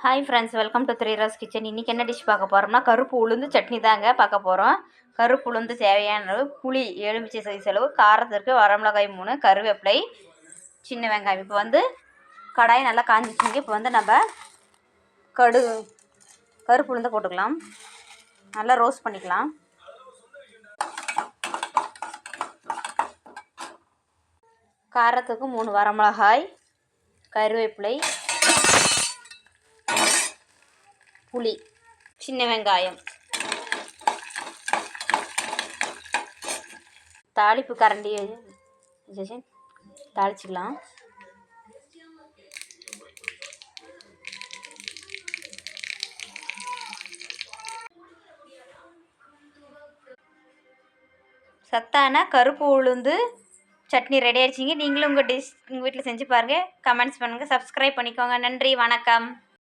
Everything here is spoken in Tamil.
Hi friends, welcome to three rose kitchen. இன்றைக்கி என்ன டிஷ் பார்க்க போகிறோம்னா கருப்பு உளுந்து சட்னி தாங்க பார்க்க போகிறோம். கருப்பு உளுந்து தேவையான அளவு, புளி எலுமிச்சை சைஸ் அளவு, காரத்திற்கு வரமிளகாய் 3, கருவேப்பிலை, சின்ன வெங்காயம். இப்போ கடாய் நல்லா காஞ்சிச்சிங்க. இப்போ நம்ம கருப்பு உளுந்தை போட்டுக்கலாம். நல்லா ரோஸ்ட் பண்ணிக்கலாம். காரத்துக்கு 3 வரமிளகாய், கருவேப்பிலை, புளி, சின்ன வெங்காயம், தாளிப்பு கரண்டி தாளிச்சிக்கலாம். சத்தான கருப்பு உளுந்து சட்னி ரெடி ஆயிடுச்சிங்க. நீங்களும் உங்கள் வீட்டில் செஞ்சு பாருங்கள். கமெண்ட்ஸ் பண்ணுங்கள், சப்ஸ்கிரைப் பண்ணிக்கோங்க. நன்றி, வணக்கம்.